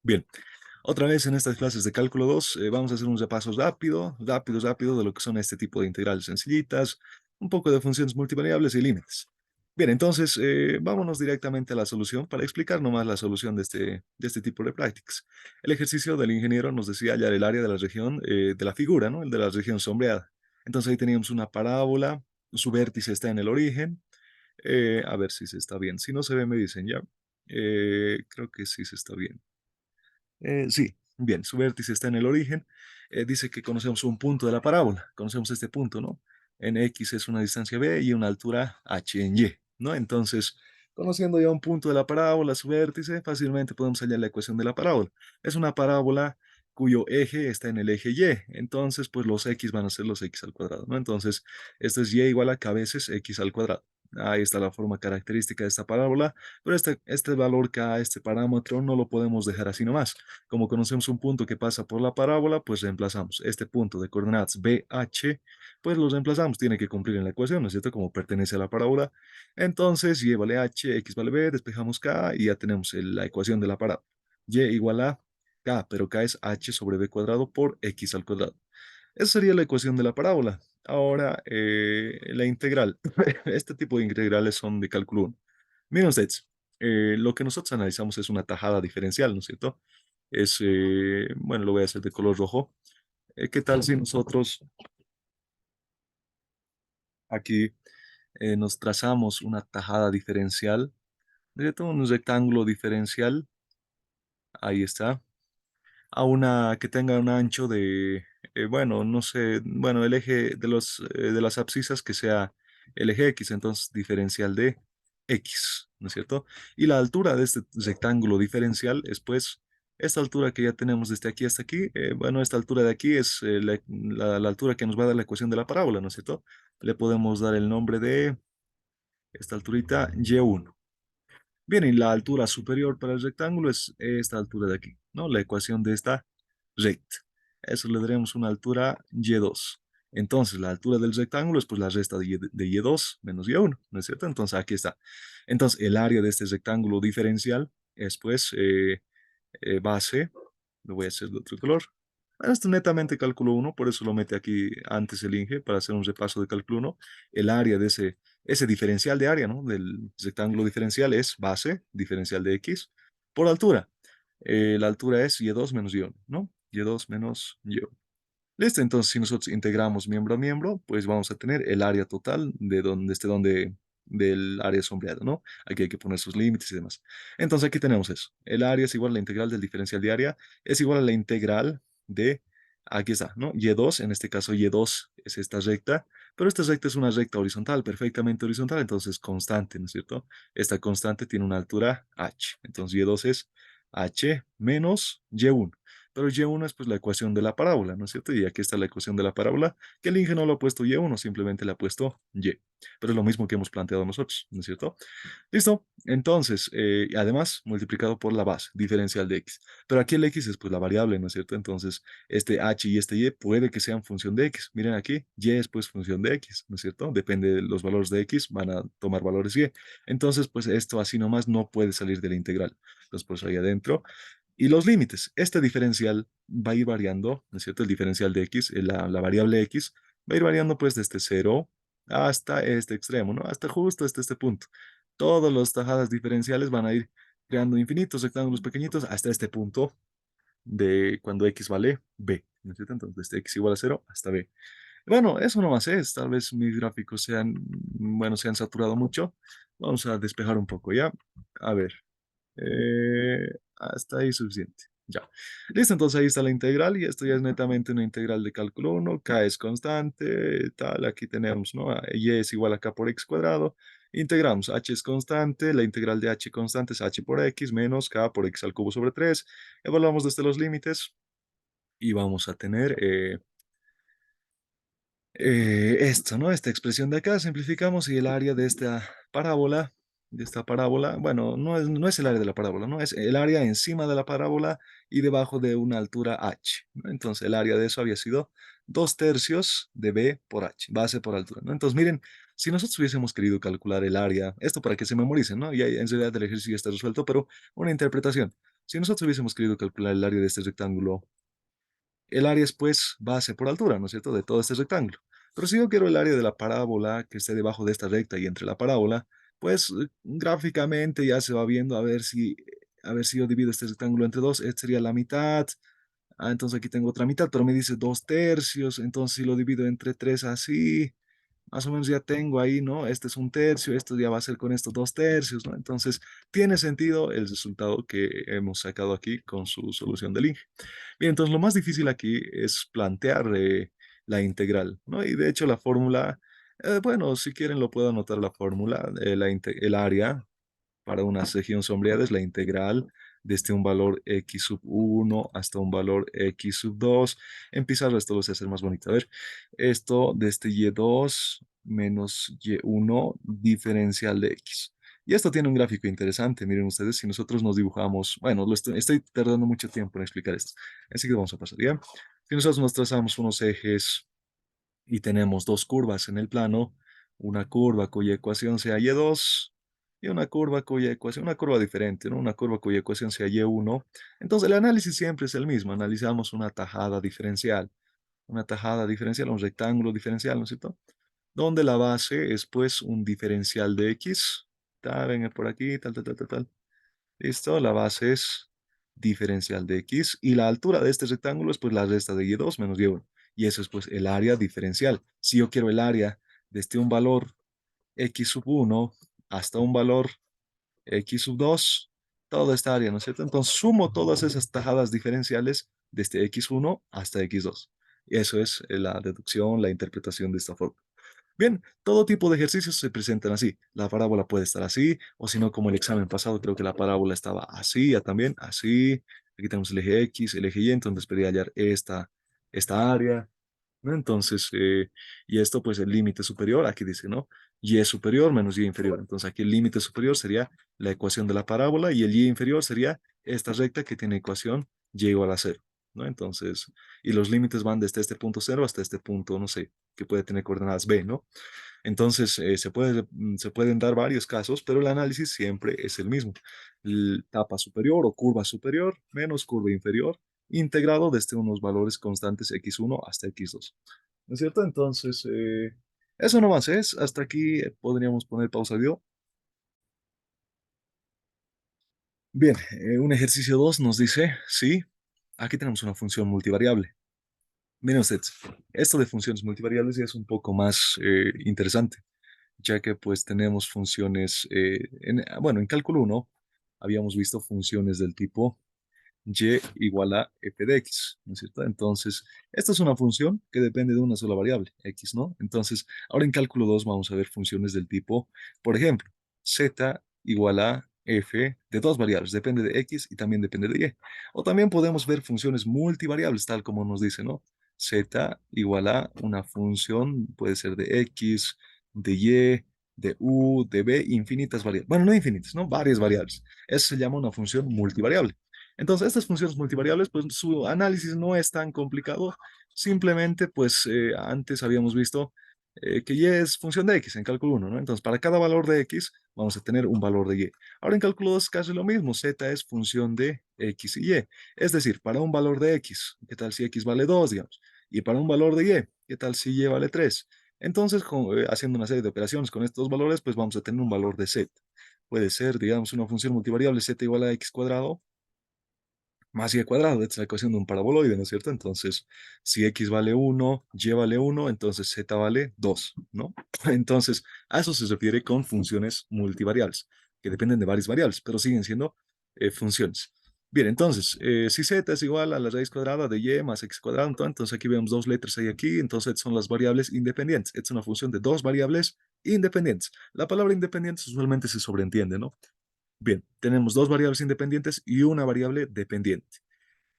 Bien, otra vez en estas clases de cálculo 2 vamos a hacer un repaso rápido de lo que son este tipo de integrales sencillitas, un poco de funciones multivariables y límites. Bien, entonces vámonos directamente a la solución para explicar nomás la solución de este tipo de prácticas. El ejercicio del ingeniero nos decía hallar el área de la región de la figura, ¿no? El de la región sombreada. Entonces ahí teníamos una parábola, su vértice está en el origen. A ver si se está bien. Si no se ve, me dicen ya. Creo que sí se está bien. Sí, bien, su vértice está en el origen. Dice que conocemos un punto de la parábola, conocemos este punto, ¿no? En X es una distancia B y una altura H en Y, ¿no? Entonces, conociendo ya un punto de la parábola, su vértice, fácilmente podemos hallar la ecuación de la parábola. Es una parábola cuyo eje está en el eje Y, entonces, pues los X van a ser los X al cuadrado, ¿no? Entonces, esto es Y igual a K veces X al cuadrado. Ahí está la forma característica de esta parábola, pero este valor K, este parámetro, no lo podemos dejar así nomás. Como conocemos un punto que pasa por la parábola, pues reemplazamos este punto de coordenadas BH, pues lo reemplazamos, tiene que cumplir en la ecuación, ¿no es cierto? Como pertenece a la parábola. Entonces, y vale H, X vale B, despejamos K y ya tenemos la ecuación de la parábola. Y igual a K, pero K es H sobre B cuadrado por X al cuadrado. Esa sería la ecuación de la parábola. Ahora, la integral. Este tipo de integrales son de cálculo 1. Miren ustedes, lo que nosotros analizamos es una tajada diferencial, ¿no es cierto? Bueno, lo voy a hacer de color rojo. ¿Qué tal si nosotros aquí nos trazamos una tajada diferencial, ¿no es cierto? Un rectángulo diferencial, ahí está, a una que tenga un ancho de, bueno, no sé, bueno, el eje de las abscisas que sea el eje X, entonces diferencial de X, ¿no es cierto? Y la altura de este rectángulo diferencial es pues esta altura que ya tenemos desde aquí hasta aquí, bueno, esta altura de aquí es la altura que nos va a dar la ecuación de la parábola, ¿no es cierto? Le podemos dar el nombre de esta alturita Y1. Bien, y la altura superior para el rectángulo es esta altura de aquí, ¿no? La ecuación de esta recta. Eso le daremos una altura Y2. Entonces, la altura del rectángulo es pues la resta de Y2 menos Y1, ¿no es cierto? Entonces, aquí está. Entonces, el área de este rectángulo diferencial es pues base, lo voy a hacer de otro color. Bueno, esto es netamente cálculo 1, por eso lo mete aquí antes el INGE, para hacer un repaso de cálculo 1. El área de ese diferencial de área, ¿no? Del rectángulo diferencial es base, diferencial de X, por altura. La altura es Y2 menos Y1, ¿no? Y2 menos Y1. Listo, entonces si nosotros integramos miembro a miembro, pues vamos a tener el área total de del área sombreada, ¿no? Aquí hay que poner sus límites y demás. Entonces aquí tenemos eso. El área es igual a la integral del diferencial de área, es igual a la integral de, aquí está, ¿no? Y2, en este caso Y2 es esta recta, pero esta recta es una recta horizontal, perfectamente horizontal, entonces constante, ¿no es cierto? Esta constante tiene una altura h, entonces Y2 es h menos Y1. Pero y1 es pues la ecuación de la parábola, ¿no es cierto? Y aquí está la ecuación de la parábola, que el Inge no lo ha puesto y1, simplemente le ha puesto y. Pero es lo mismo que hemos planteado nosotros, ¿no es cierto? Listo. Entonces, además, multiplicado por la base, diferencial de x. Pero aquí el x es pues la variable, ¿no es cierto? Entonces, este h y este y puede que sean función de x. Miren aquí, y es pues función de x, ¿no es cierto? Depende de los valores de x, van a tomar valores y. Entonces, pues esto así nomás no puede salir de la integral. Entonces, pues ahí adentro. Y los límites. Este diferencial va a ir variando, ¿no es cierto? El diferencial de x, la variable x, va a ir variando pues desde cero hasta este extremo, ¿no? Hasta justo hasta este punto. Todas las tajadas diferenciales van a ir creando infinitos rectángulos pequeñitos hasta este punto de cuando x vale b, ¿no es cierto? Entonces, desde x igual a cero hasta b. Bueno, eso no más es. Tal vez mis gráficos bueno, se han saturado mucho. Vamos a despejar un poco, ¿ya? A ver. Hasta ahí suficiente. Ya. Listo, entonces ahí está la integral y esto ya es netamente una integral de cálculo 1. K es constante, tal, aquí tenemos, ¿no? Y es igual a K por X cuadrado. Integramos, H es constante, la integral de H constante es H por X menos K por X al cubo sobre 3. Evaluamos desde los límites y vamos a tener esto, ¿no? Esta expresión de acá, simplificamos y el área de esta parábola, bueno, no es el área de la parábola, ¿no? Es el área encima de la parábola y debajo de una altura h, ¿no? Entonces el área de eso había sido 2 tercios de b por h, base por altura, ¿no? Entonces miren, Si nosotros hubiésemos querido calcular el área, esto para que se memoricen, ¿no? Y ahí, en realidad el ejercicio ya está resuelto, pero una interpretación. Si nosotros hubiésemos querido calcular el área de este rectángulo, el área es pues base por altura, ¿no es cierto?, de todo este rectángulo. Pero si yo quiero el área de la parábola que esté debajo de esta recta y entre la parábola, pues gráficamente ya se va viendo a ver si yo divido este rectángulo entre dos, esta sería la mitad. Entonces aquí tengo otra mitad, pero me dice 2 tercios, entonces si lo divido entre tres así, más o menos ya tengo ahí, ¿no? Este es 1 tercio, esto ya va a ser con estos 2 tercios, ¿no? Entonces tiene sentido el resultado que hemos sacado aquí con su solución del Inge. Bien, entonces lo más difícil aquí es plantear la integral, ¿no? Y de hecho la fórmula, bueno, si quieren lo puedo anotar la fórmula, el área para una región sombreada es la integral desde un valor x sub 1 hasta un valor x sub 2. En pizarra esto lo voy a hacer más bonito. A ver, esto desde y2 menos y1 diferencial de x. Y esto tiene un gráfico interesante. Miren ustedes, si nosotros nos dibujamos, bueno, estoy tardando mucho tiempo en explicar esto. Así que vamos a pasar, ¿ya? Si nosotros nos trazamos unos ejes y tenemos dos curvas en el plano, una curva cuya ecuación sea y2 y una curva cuya ecuación, una curva diferente, ¿no? Una curva cuya ecuación sea y1. Entonces el análisis siempre es el mismo, analizamos una tajada diferencial, un rectángulo diferencial, ¿no es cierto? Donde la base es pues un diferencial de x, venga por aquí, tal, tal, tal, tal, tal. Listo, la base es diferencial de x y la altura de este rectángulo es pues la resta de y2 menos y1. Y eso es pues el área diferencial. Si yo quiero el área desde un valor x sub 1 hasta un valor x sub 2, toda esta área, ¿no es cierto? Entonces sumo todas esas tajadas diferenciales desde x1 hasta x2. Y eso es la deducción, la interpretación de esta forma. Bien, todo tipo de ejercicios se presentan así. La parábola puede estar así, o si no, como el examen pasado, creo que la parábola estaba así, ya también, así. Aquí tenemos el eje X, el eje Y, entonces podría hallar esta área, ¿no? Entonces, y esto, pues el límite superior, aquí dice, ¿no? Y es superior menos Y inferior. Entonces, aquí el límite superior sería la ecuación de la parábola y el Y inferior sería esta recta que tiene ecuación Y igual a cero, ¿no? Entonces, y los límites van desde este punto cero hasta este punto, no sé, que puede tener coordenadas B, ¿no? Entonces, se pueden dar varios casos, pero el análisis siempre es el mismo. Tapa superior o curva superior menos curva inferior, integrado desde unos valores constantes x1 hasta x2. ¿No es cierto? Entonces, eso nomás es. Hasta aquí podríamos poner pausa video. Bien, un ejercicio 2 nos dice, sí, aquí tenemos una función multivariable. Miren ustedes, esto de funciones multivariables ya es un poco más interesante, ya que pues tenemos funciones, bueno, en cálculo 1 habíamos visto funciones del tipo y igual a f de x, ¿no es cierto? Entonces, esta es una función que depende de una sola variable, x, ¿no? Entonces, ahora en cálculo 2 vamos a ver funciones del tipo, por ejemplo, z igual a f de dos variables, depende de x y también depende de y. O también podemos ver funciones multivariables, tal como nos dice, ¿no? Z igual a una función, puede ser de x, de y, de u, de b, infinitas variables. Bueno, no infinitas, ¿no? Varias variables. Eso se llama una función multivariable. Entonces, estas funciones multivariables, pues su análisis no es tan complicado. Simplemente, pues antes habíamos visto que y es función de x en cálculo 1, ¿no? Entonces, para cada valor de x vamos a tener un valor de y. Ahora en cálculo 2 es casi lo mismo. Z es función de x y y. Es decir, para un valor de x, ¿qué tal si x vale 2, digamos? Y para un valor de y, ¿qué tal si y vale 3? Entonces, haciendo una serie de operaciones con estos valores, pues vamos a tener un valor de z. Puede ser, digamos, una función multivariable z igual a x cuadrado más y cuadrado. Esta es la ecuación de un paraboloide, ¿no es cierto? Entonces, si x vale 1, y vale 1, entonces z vale 2, ¿no? Entonces, a eso se refiere con funciones multivariables, que dependen de varias variables, pero siguen siendo funciones. Bien, entonces, si z es igual a la raíz cuadrada de y más x cuadrado, entonces aquí vemos dos letras ahí aquí, entonces son las variables independientes. Es una función de dos variables independientes. La palabra independiente usualmente se sobreentiende, ¿no? Bien, tenemos dos variables independientes y una variable dependiente.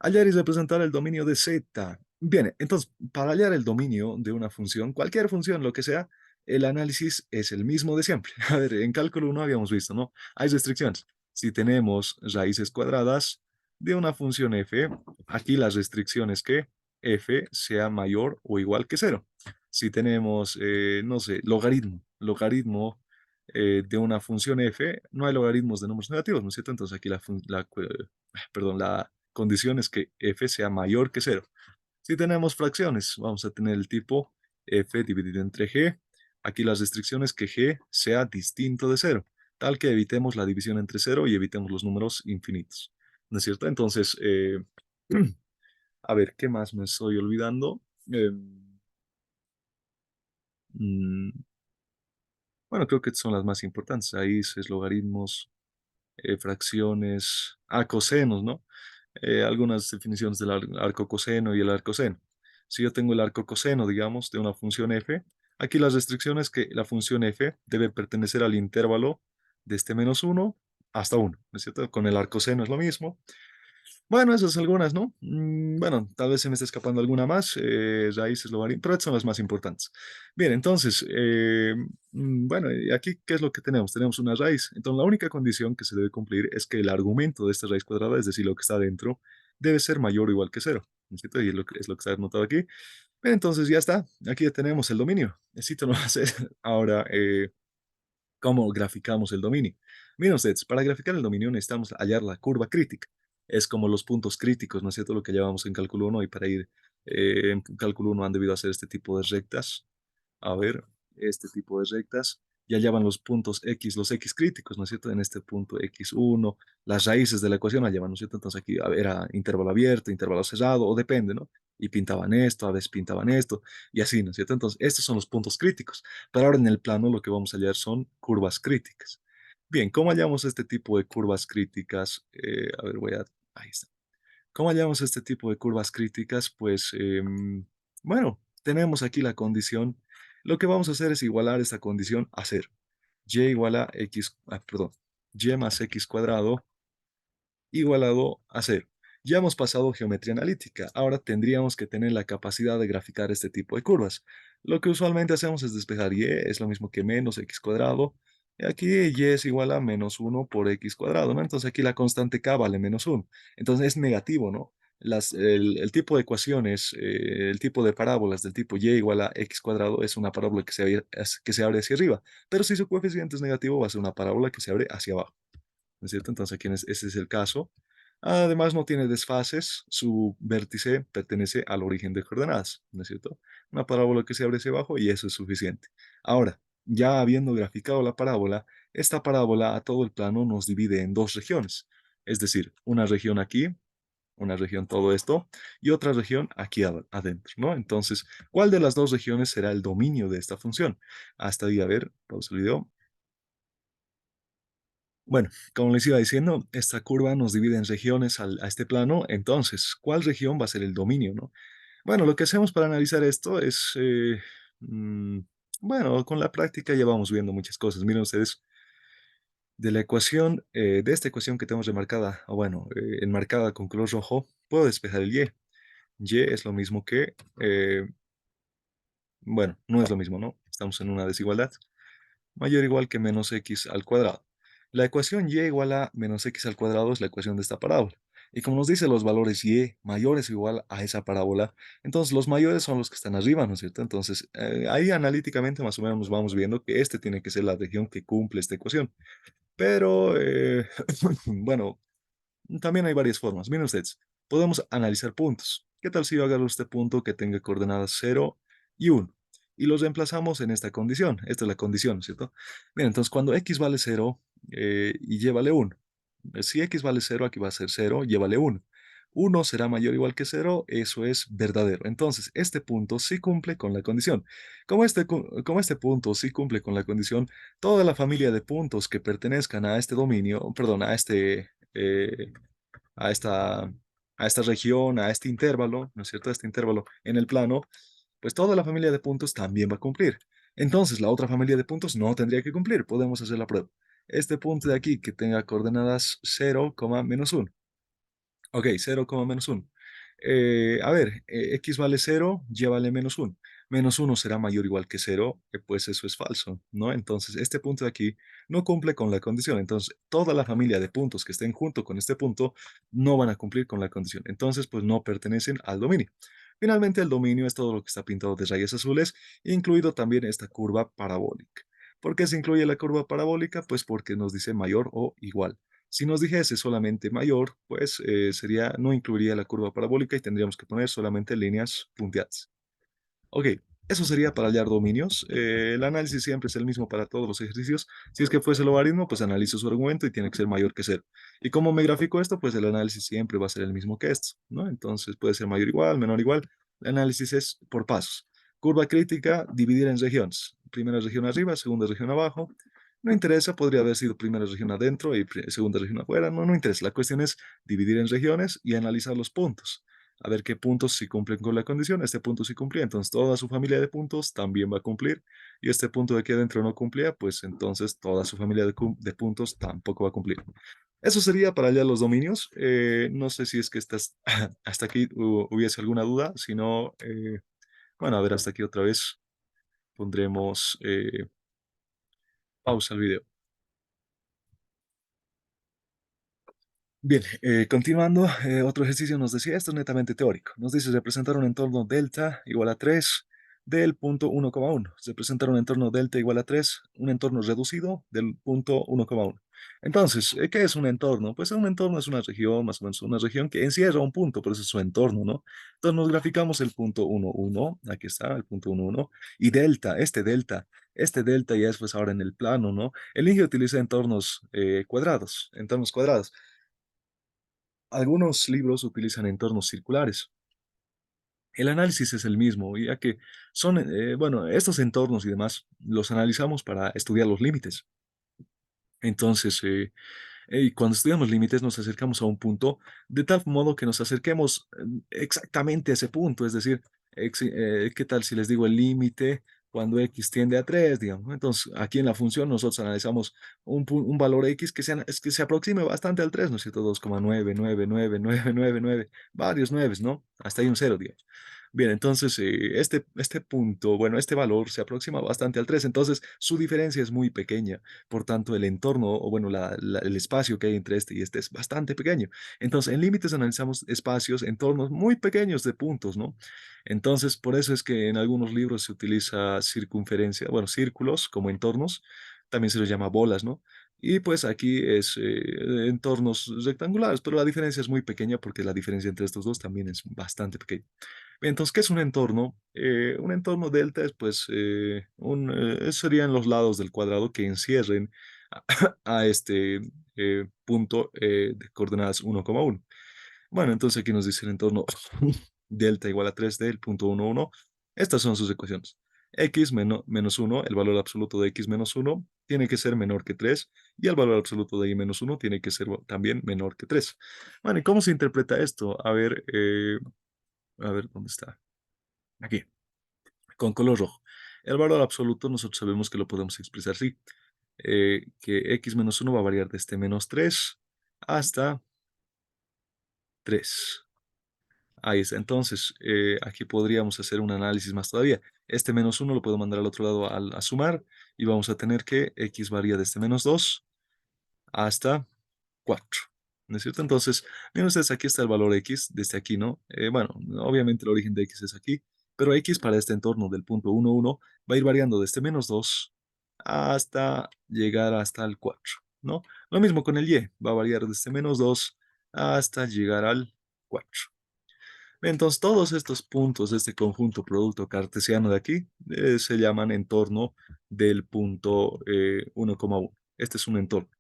Hallar y representar el dominio de Z. Bien, entonces, para hallar el dominio de una función, cualquier función, lo que sea, el análisis es el mismo de siempre. A ver, en cálculo 1 habíamos visto, ¿no? Hay restricciones. Si tenemos raíces cuadradas de una función f, aquí la restricción es que f sea mayor o igual que cero. Si tenemos, no sé, logaritmo, logaritmo de una función f, no hay logaritmos de números negativos, ¿no es cierto? Entonces aquí perdón, la condición es que f sea mayor que cero. Si tenemos fracciones, vamos a tener el tipo f dividido entre g. Aquí las restricciones que g sea distinto de cero, tal que evitemos la división entre cero y evitemos los números infinitos. ¿No es cierto? Entonces, a ver, ¿qué más me estoy olvidando? Mm, bueno, creo que son las más importantes. Raíces, logaritmos, fracciones, cosenos, ¿no? Algunas definiciones del arco coseno y el arcoseno. Si yo tengo el arco coseno, digamos, de una función f, aquí la restricción es que la función f debe pertenecer al intervalo de este menos uno hasta uno, ¿no es cierto? Con el arcoseno es lo mismo. Bueno, esas algunas, ¿no? Bueno, tal vez se me esté escapando alguna más, raíces, logaritmos, pero estas son las más importantes. Bien, entonces, bueno, ¿y aquí qué es lo que tenemos? Tenemos una raíz. Entonces, la única condición que se debe cumplir es que el argumento de esta raíz cuadrada, es decir, lo que está dentro, debe ser mayor o igual que cero, ¿no es cierto? Y es lo que está anotado aquí. Bien, entonces ya está, aquí ya tenemos el dominio. Necesito no hacer ahora cómo graficamos el dominio. Miren ustedes, para graficar el dominio necesitamos hallar la curva crítica. Es como los puntos críticos, ¿no es cierto? Lo que llevamos en cálculo uno y para ir en cálculo uno han debido hacer este tipo de rectas. A ver, este tipo de rectas. Ya llevan los puntos X, los X críticos, ¿no es cierto? En este punto X1, las raíces de la ecuación la llevan, ¿no es cierto? Entonces aquí era intervalo abierto, intervalo cerrado, o depende, ¿no? Y pintaban esto, a veces pintaban esto, y así, ¿no es cierto? Entonces, estos son los puntos críticos. Pero ahora en el plano lo que vamos a hallar son curvas críticas. Bien, ¿cómo hallamos este tipo de curvas críticas? A ver, ahí está. ¿Cómo hallamos este tipo de curvas críticas? Pues, bueno, tenemos aquí la condición. Lo que vamos a hacer es igualar esta condición a cero. Y igual a x, perdón, y más x cuadrado igualado a cero. Ya hemos pasado geometría analítica, ahora tendríamos que tener la capacidad de graficar este tipo de curvas. Lo que usualmente hacemos es despejar y, es lo mismo que menos x cuadrado, y aquí y es igual a menos uno por x cuadrado, ¿no? Entonces aquí la constante k vale menos uno. Entonces es negativo, ¿no? El tipo de ecuaciones, el tipo de parábolas del tipo y igual a x cuadrado es una parábola que se abre hacia arriba, pero si su coeficiente es negativo va a ser una parábola que se abre hacia abajo. ¿No es cierto? Entonces aquí ese es el caso. Además no tiene desfases, su vértice pertenece al origen de coordenadas, ¿no es cierto? Una parábola que se abre hacia abajo y eso es suficiente. Ahora, ya habiendo graficado la parábola, esta parábola a todo el plano nos divide en dos regiones, es decir, una región aquí, una región todo esto, y otra región aquí adentro, ¿no? Entonces, ¿cuál de las dos regiones será el dominio de esta función? Hasta ahí, a ver, pausa el video. Bueno, como les iba diciendo, esta curva nos divide en regiones a este plano, entonces, ¿cuál región va a ser el dominio, no? Bueno, lo que hacemos para analizar esto es, mm, bueno, con la práctica ya vamos viendo muchas cosas. Miren ustedes, de la ecuación, de esta ecuación que tenemos remarcada, o bueno, enmarcada con color rojo, puedo despejar el y. Y es lo mismo que, bueno, no es lo mismo, ¿no? Estamos en una desigualdad. Mayor o igual que menos x al cuadrado. La ecuación y igual a menos x al cuadrado es la ecuación de esta parábola. Y como nos dice los valores y mayores o igual a esa parábola, entonces los mayores son los que están arriba, ¿no es cierto? Entonces ahí analíticamente más o menos vamos viendo que este tiene que ser la región que cumple esta ecuación. Pero, bueno, también hay varias formas. Miren ustedes, podemos analizar puntos. ¿Qué tal si yo agarro este punto que tenga coordenadas 0 y 1? Y los reemplazamos en esta condición. Esta es la condición, ¿cierto? Bien, entonces cuando x vale 0 y y vale 1. Si x vale 0, aquí va a ser 0, y vale 1. 1 será mayor o igual que 0, eso es verdadero. Entonces, este punto sí cumple con la condición. Como este punto sí cumple con la condición, toda la familia de puntos que pertenezcan a este dominio, perdón, eh, a esta, a esta región, a este intervalo, ¿no es cierto? A este intervalo en el plano, pues toda la familia de puntos también va a cumplir. Entonces, la otra familia de puntos no tendría que cumplir. Podemos hacer la prueba. Este punto de aquí que tenga coordenadas 0, menos 1. Ok, 0, menos 1. A ver, x vale 0, y vale menos 1. Menos 1 será mayor o igual que 0, pues eso es falso, ¿no? Entonces, este punto de aquí no cumple con la condición. Entonces, toda la familia de puntos que estén junto con este punto no van a cumplir con la condición. Entonces, pues no pertenecen al dominio. Finalmente, el dominio es todo lo que está pintado de rayas azules, incluido también esta curva parabólica. ¿Por qué se incluye la curva parabólica? Pues porque nos dice mayor o igual. Si nos dijese solamente mayor, pues no incluiría la curva parabólica y tendríamos que poner solamente líneas punteadas. Ok, eso sería para hallar dominios. El análisis siempre es el mismo para todos los ejercicios. Si es que fuese logaritmo, pues analizo su argumento y tiene que ser mayor que cero. ¿Y cómo me grafico esto? Pues el análisis siempre va a ser el mismo que esto, ¿no? Entonces puede ser mayor igual, menor igual. El análisis es por pasos. Curva crítica, dividir en regiones. Primera región arriba, segunda región abajo. No interesa, podría haber sido primera región adentro y segunda región afuera. No, no interesa. La cuestión es dividir en regiones y analizar los puntos a ver qué puntos sí cumplen con la condición. Este punto sí cumplía, entonces toda su familia de puntos también va a cumplir. Y este punto de aquí adentro no cumplía, pues entonces toda su familia de puntos tampoco va a cumplir. Eso sería para hallar los dominios. No sé si es que hasta aquí hubiese alguna duda. Si no, bueno, a ver, hasta aquí otra vez pondremos pausa al video. Bien, continuando, otro ejercicio nos decía, esto es netamente teórico. Nos dice representar un entorno delta igual a 3 del punto 1,1. Representar un entorno delta igual a 3, un entorno reducido del punto 1,1. Entonces, ¿qué es un entorno? Pues un entorno es una región, más o menos una región que encierra un punto, pero ese es su entorno, ¿no? Entonces nos graficamos el punto 1,1, aquí está el punto 1,1, y delta, este delta ya es pues ahora en el plano, ¿no? El Inge utiliza entornos cuadrados. Algunos libros utilizan entornos circulares. El análisis es el mismo, ya que son, bueno, estos entornos y demás los analizamos para estudiar los límites. Entonces, y cuando estudiamos límites nos acercamos a un punto de tal modo que nos acerquemos exactamente a ese punto, es decir, ¿qué tal si les digo el límite cuando x tiende a 3, digamos? ¿No? Entonces, aquí en la función nosotros analizamos un valor x es que se aproxime bastante al 3, ¿no es cierto? 2,9999999, varios nueves, ¿no? Hasta hay un cero, digamos. Bien, entonces este punto, bueno, este valor se aproxima bastante al 3, entonces su diferencia es muy pequeña. Por tanto, el entorno, o bueno, el espacio que hay entre este y este es bastante pequeño. Entonces, en límites analizamos espacios, entornos muy pequeños de puntos, ¿no? Entonces, por eso es que en algunos libros se utiliza circunferencia, bueno, círculos como entornos, también se les llama bolas, ¿no? Y pues aquí es entornos rectangulares, pero la diferencia es muy pequeña porque la diferencia entre estos dos también es bastante pequeña. Entonces, ¿qué es un entorno? Un entorno delta es, pues, serían los lados del cuadrado que encierren a, a este punto de coordenadas 1,1. Bueno, entonces aquí nos dice el entorno delta igual a 3 del punto 1, 1. Estas son sus ecuaciones. Menos 1, el valor absoluto de x menos 1 tiene que ser menor que 3 y el valor absoluto de y menos 1 tiene que ser también menor que 3. Bueno, ¿y cómo se interpreta esto? A ver, ¿dónde está? Aquí, con color rojo. El valor absoluto nosotros sabemos que lo podemos expresar así, que x menos 1 va a variar desde menos 3 hasta 3. Ahí está. Entonces, aquí podríamos hacer un análisis más todavía. Este menos 1 lo puedo mandar al otro lado a sumar y vamos a tener que x varía desde menos 2 hasta 4. ¿No es cierto? Entonces, miren ustedes, aquí está el valor x, desde aquí, ¿no? Bueno, obviamente el origen de x es aquí, pero x para este entorno del punto 1, 1 va a ir variando desde menos 2 hasta llegar hasta el 4, ¿no? Lo mismo con el y, va a variar desde menos 2 hasta llegar al 4. Entonces, todos estos puntos de este conjunto producto cartesiano de aquí se llaman entorno del punto 1,1. Este es un entorno.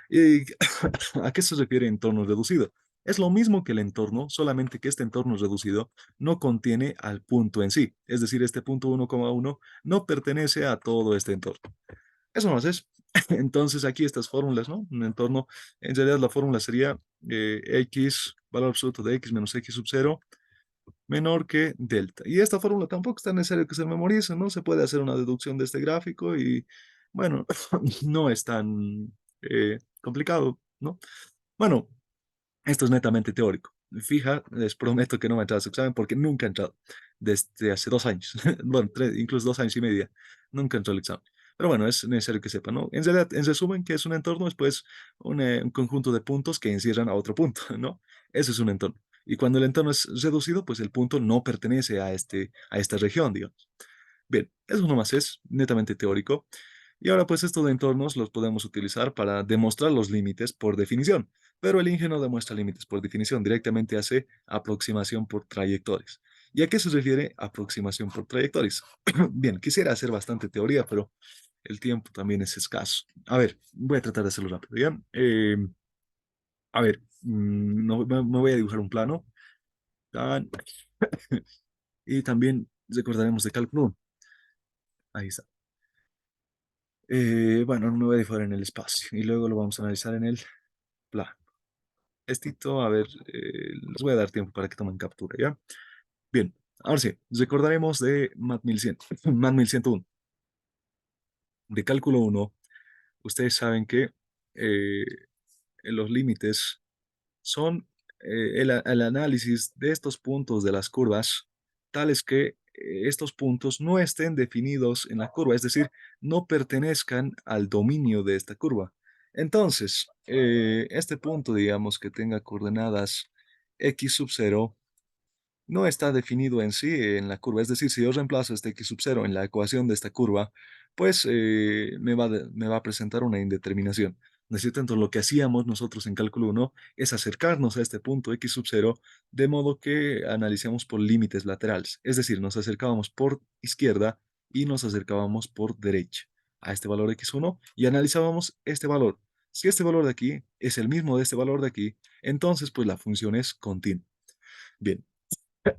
¿Y a qué se refiere entorno reducido? Es lo mismo que el entorno, solamente que este entorno reducido no contiene al punto en sí. Es decir, este punto 1,1 no pertenece a todo este entorno. Eso no es. Entonces, aquí estas fórmulas, ¿no? Un entorno, en realidad la fórmula sería x, valor absoluto de x menos x sub 0 menor que delta. Y esta fórmula tampoco es tan necesario que se memorice, ¿no? Se puede hacer una deducción de este gráfico y, bueno, no es tan complicado, ¿no? Bueno, esto es netamente teórico. Fija, les prometo que no me he entrado a su examen porque nunca he entrado desde hace 2 años, bueno, incluso 2 años y medio, nunca entró al examen. Pero bueno, es necesario que sepan, ¿no? En realidad, en resumen, ¿qué es un entorno? Es pues un conjunto de puntos que encierran a otro punto, ¿no? Eso es un entorno. Y cuando el entorno es reducido, pues el punto no pertenece a esta región, digamos. Bien, eso nomás es netamente teórico. Y ahora pues estos entornos los podemos utilizar para demostrar los límites por definición, pero el Inge no demuestra límites por definición, directamente hace aproximación por trayectorias. ¿Y a qué se refiere aproximación por trayectorias? Bien, quisiera hacer bastante teoría, pero el tiempo también es escaso. A ver, voy a tratar de hacerlo rápido, ¿ya? A ver, me voy a dibujar un plano. Tan, y también recordaremos de cálculo. Ahí está. Bueno, me voy a dibujar en el espacio y luego lo vamos a analizar en el plano. Estito, a ver, les voy a dar tiempo para que tomen captura, ¿ya? Bien, ahora sí, recordaremos de MAT 1100, MAT 1101. De cálculo uno, ustedes saben que eh, los límites son el análisis de estos puntos de las curvas, tales que estos puntos no estén definidos en la curva, es decir, no pertenezcan al dominio de esta curva. Entonces, este punto, digamos que tenga coordenadas x sub 0, no está definido en sí en la curva. Es decir, si yo reemplazo este x sub 0 en la ecuación de esta curva, pues me va a presentar una indeterminación. ¿No es cierto? Entonces, lo que hacíamos nosotros en cálculo uno es acercarnos a este punto x sub 0 de modo que analicemos por límites laterales. Es decir, nos acercábamos por izquierda y nos acercábamos por derecha a este valor x1 y analizábamos este valor. Si este valor de aquí es el mismo de este valor de aquí, entonces pues la función es continua. Bien,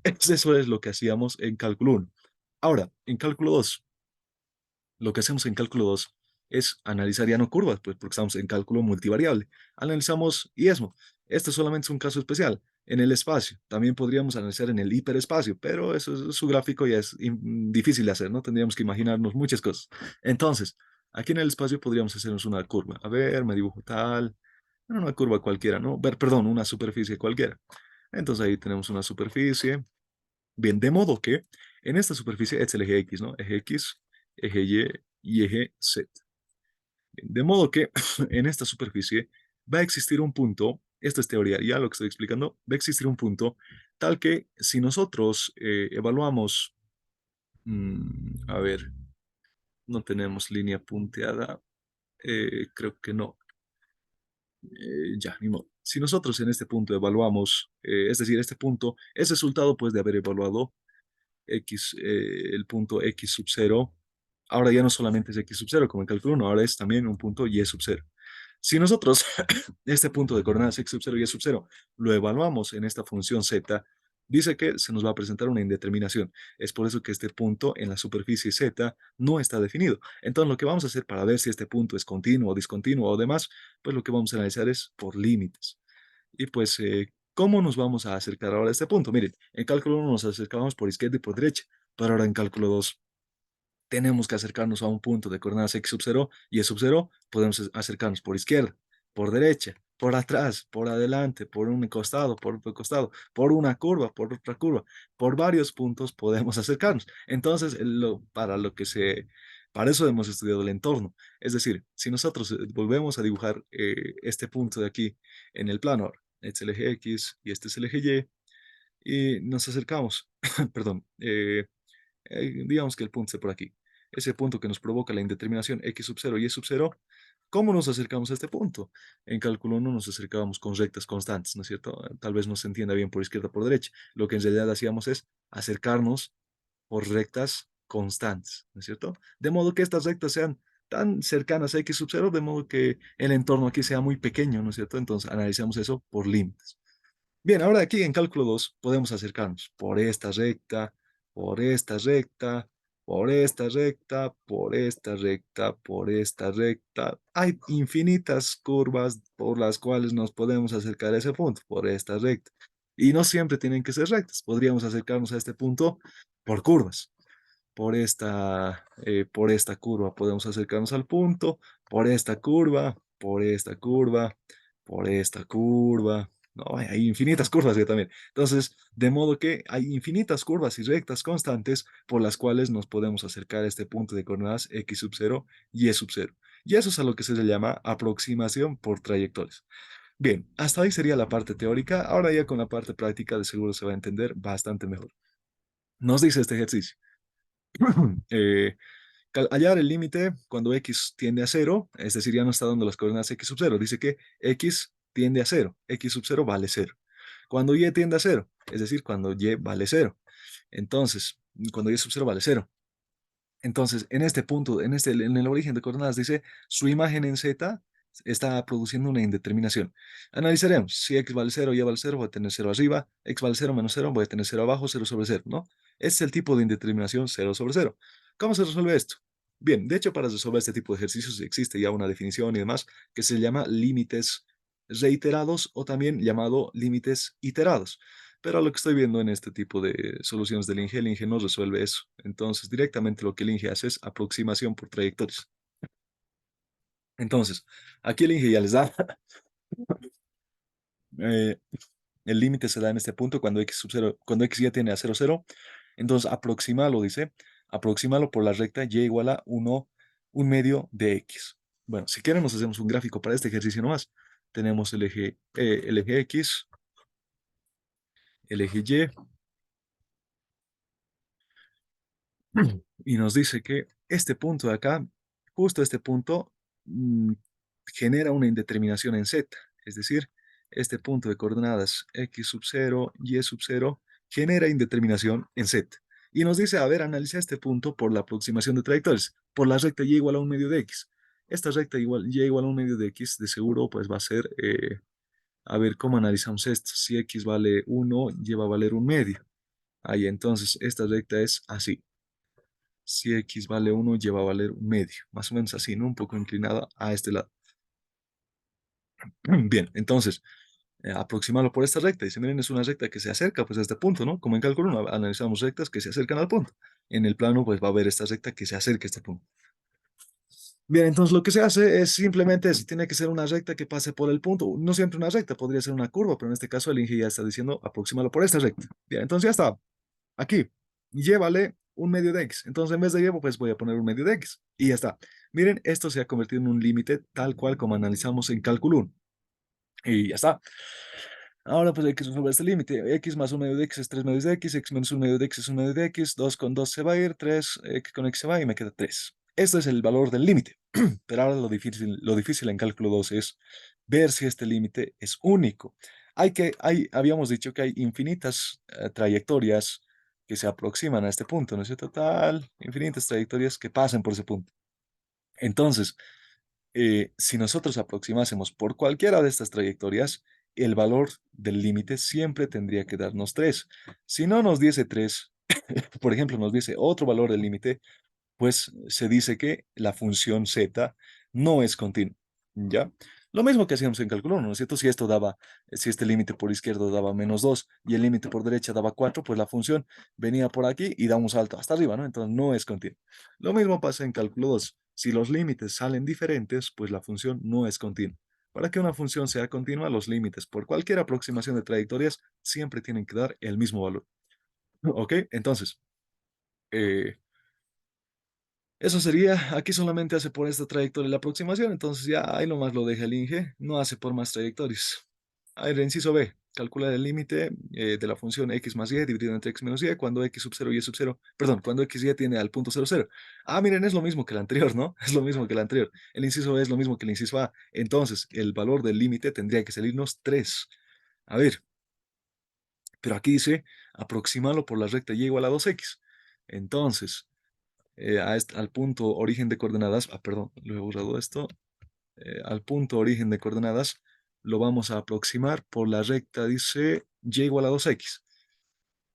eso es lo que hacíamos en cálculo uno. Ahora, en cálculo 2, lo que hacemos en cálculo 2 es analizar ya no curvas, pues porque estamos en cálculo multivariable. Analizamos IESMO. Este solamente es un caso especial. En el espacio, también podríamos analizar en el hiperespacio, pero eso, su gráfico ya es difícil de hacer, ¿no? Tendríamos que imaginarnos muchas cosas. Entonces, aquí en el espacio podríamos hacernos una curva. A ver, me dibujo tal, una curva cualquiera, ¿no? Perdón, una superficie cualquiera. Entonces ahí tenemos una superficie. Bien, de modo que en esta superficie es el eje X, ¿no? Eje X, eje Y y eje Z. Bien, de modo que en esta superficie va a existir un punto, esta es teoría, ya lo que estoy explicando, va a existir un punto tal que si nosotros evaluamos, a ver, no tenemos línea punteada, creo que no, ya, ni modo. Si nosotros en este punto evaluamos, es decir, este punto es resultado pues de haber evaluado X, el punto X sub 0, ahora ya no solamente es X sub 0 como en cálculo 1, ahora es también un punto Y sub 0. Si nosotros este punto de coordenadas X sub 0 y Y sub 0 lo evaluamos en esta función Z, dice que se nos va a presentar una indeterminación. Es por eso que este punto en la superficie Z no está definido. Entonces lo que vamos a hacer para ver si este punto es continuo o discontinuo o demás, pues lo que vamos a analizar es por límites. Y pues, ¿cómo nos vamos a acercar ahora a este punto? Miren, en cálculo 1 nos acercamos por izquierda y por derecha, pero ahora en cálculo 2 tenemos que acercarnos a un punto de coordenadas x sub 0 y y sub 0, podemos acercarnos por izquierda, por derecha, por atrás, por adelante, por un costado, por otro costado, por una curva, por otra curva, por varios puntos podemos acercarnos. Entonces, para eso hemos estudiado el entorno. Es decir, si nosotros volvemos a dibujar este punto de aquí en el plano, este es el eje X y este es el eje y nos acercamos, perdón, digamos que el punto esté por aquí. Ese punto que nos provoca la indeterminación x sub 0 y y sub 0, ¿cómo nos acercamos a este punto? En cálculo 1 nos acercábamos con rectas constantes, ¿no es cierto? Tal vez no se entienda bien por izquierda o por derecha. Lo que en realidad hacíamos es acercarnos por rectas constantes, ¿no es cierto? De modo que estas rectas sean tan cercanas a x sub 0, de modo que el entorno aquí sea muy pequeño, ¿no es cierto? Entonces analizamos eso por límites. Bien, ahora aquí en cálculo 2 podemos acercarnos por esta recta, por esta recta, por esta recta, por esta recta, por esta recta. Hay infinitas curvas por las cuales nos podemos acercar a ese punto, por esta recta. Y no siempre tienen que ser rectas. Podríamos acercarnos a este punto por curvas. Por esta curva podemos acercarnos al punto, por esta curva, por esta curva, por esta curva. No, hay infinitas curvas ya también. Entonces, de modo que hay infinitas curvas y rectas constantes por las cuales nos podemos acercar a este punto de coordenadas x sub 0 y y sub 0. Y eso es a lo que se le llama aproximación por trayectorias. Bien, hasta ahí sería la parte teórica. Ahora ya con la parte práctica de seguro se va a entender bastante mejor. Nos dice este ejercicio. eh, Hallar el límite cuando x tiende a cero, es decir, ya no está dando las coordenadas x sub cero, dice que x tiende a cero, x sub cero vale cero. Cuando y tiende a cero, es decir, cuando y vale cero. Entonces, cuando y sub cero vale cero. Entonces, en este punto, en el origen de coordenadas, dice su imagen en z está produciendo una indeterminación. Analizaremos, si x vale cero, y vale cero, voy a tener cero arriba, x vale cero menos cero, voy a tener cero abajo, cero sobre cero, ¿no? Ese es el tipo de indeterminación cero sobre cero. ¿Cómo se resuelve esto? Bien, de hecho, para resolver este tipo de ejercicios existe ya una definición y demás que se llama límites reiterados o también llamado límites iterados. Pero lo que estoy viendo en este tipo de soluciones del INGE, el INGE no resuelve eso. Entonces, directamente lo que el INGE hace es aproximación por trayectorias. Entonces, aquí el INGE ya les da, eh, el límite se da en este punto cuando x sub 0, cuando x ya tiene a 0, 0. Entonces, aproximalo, dice, aproximalo por la recta y igual a 1, un medio de x. Bueno, si quieren nos hacemos un gráfico para este ejercicio nomás. Tenemos el eje x, el eje y, y nos dice que este punto de acá, justo este punto, mm, genera una indeterminación en z, es decir, este punto de coordenadas x sub 0, y sub 0, genera indeterminación en z. Y nos dice, a ver, analiza este punto por la aproximación de trayectorias, por la recta y igual a un medio de x. Esta recta igual, y igual a un medio de x, de seguro, pues va a ser, a ver, ¿cómo analizamos esto? Si x vale 1, y va a valer un medio. Ahí, entonces, esta recta es así. Si x vale 1, lleva a valer un medio, más o menos así, ¿no? Un poco inclinada a este lado. Bien, entonces, aproximarlo por esta recta. Dice, miren, es una recta que se acerca pues a este punto, ¿no? Como en cálculo 1, analizamos rectas que se acercan al punto. En el plano, pues va a haber esta recta que se acerca a este punto. Bien, entonces lo que se hace es simplemente, si tiene que ser una recta que pase por el punto, no siempre una recta, podría ser una curva, pero en este caso el Inge ya está diciendo, aproxímalo por esta recta. Bien, entonces ya está. Aquí, llévale un medio de x. Entonces, en vez de llevo, pues voy a poner un medio de x. Y ya está. Miren, esto se ha convertido en un límite tal cual como analizamos en cálculo 1. Y ya está. Ahora, pues hay que resolver este límite. X más un medio de x es 3 medios de x. X menos un medio de x es un medio de x. 2 con 2 se va a ir. 3, x con x se va y me queda 3. Este es el valor del límite. Pero ahora lo difícil en cálculo 2 es ver si este límite es único. Habíamos dicho que hay infinitas trayectorias que se aproximan a este punto, ¿no es cierto? Infinitas trayectorias que pasan por ese punto. Entonces, si nosotros aproximásemos por cualquiera de estas trayectorias, el valor del límite siempre tendría que darnos 3. Si no nos diese 3, por ejemplo, nos dice otro valor del límite, pues se dice que la función z no es continua, ¿ya? Lo mismo que hacíamos en cálculo 1, ¿no es cierto? Si este límite por izquierda daba -2 y el límite por derecha daba 4, pues la función venía por aquí y da un salto hasta arriba, ¿no? Entonces no es continua. Lo mismo pasa en cálculo 2. Si los límites salen diferentes, pues la función no es continua. Para que una función sea continua, los límites por cualquier aproximación de trayectorias siempre tienen que dar el mismo valor. ¿Ok? Entonces, eh, eso sería, aquí solamente hace por esta trayectoria la aproximación, entonces ya ahí nomás lo deja el INGE, no hace por más trayectorias. A ver, inciso B, calcular el límite de la función x más y dividido entre x menos y cuando x sub 0 y sub 0, perdón, cuando x y tiene al punto 0, 0. Ah, miren, es lo mismo que el anterior, ¿no? Es lo mismo que el anterior. El inciso B es lo mismo que el inciso A. Entonces, el valor del límite tendría que salirnos 3. A ver, pero aquí dice aproximarlo por la recta y igual a 2x. Entonces, al punto origen de coordenadas, perdón, lo he borrado esto, al punto origen de coordenadas lo vamos a aproximar por la recta, dice y igual a 2x,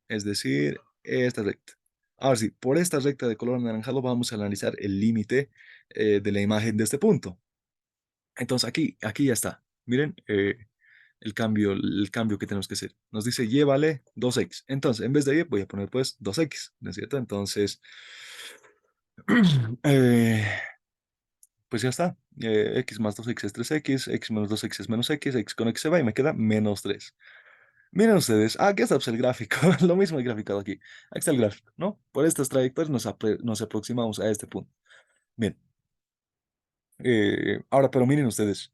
es decir, esta recta. Ahora sí, por esta recta de color anaranjado vamos a analizar el límite de la imagen de este punto. Entonces aquí ya está. Miren el cambio que tenemos que hacer. Nos dice y vale 2x. Entonces, en vez de y voy a poner pues 2x, ¿no es cierto? Entonces, eh, pues ya está. X más 2x es 3x, x menos 2x es menos x con x se va y me queda -3. Miren ustedes, aquí está pues, el gráfico, lo mismo he graficado aquí. Aquí está el gráfico, ¿no? Por estas trayectorias nos aproximamos a este punto. Bien, ahora, pero miren ustedes,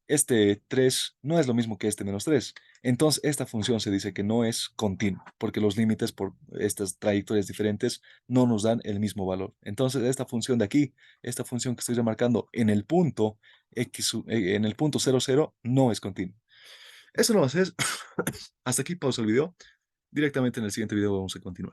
este 3 no es lo mismo que este menos 3. Entonces, esta función se dice que no es continua, porque los límites por estas trayectorias diferentes no nos dan el mismo valor. Entonces, esta función de aquí, esta función que estoy remarcando en el punto en el punto 0, 0, no es continua. Eso no va a ser. Hasta aquí pausa el video. Directamente en el siguiente video vamos a continuar.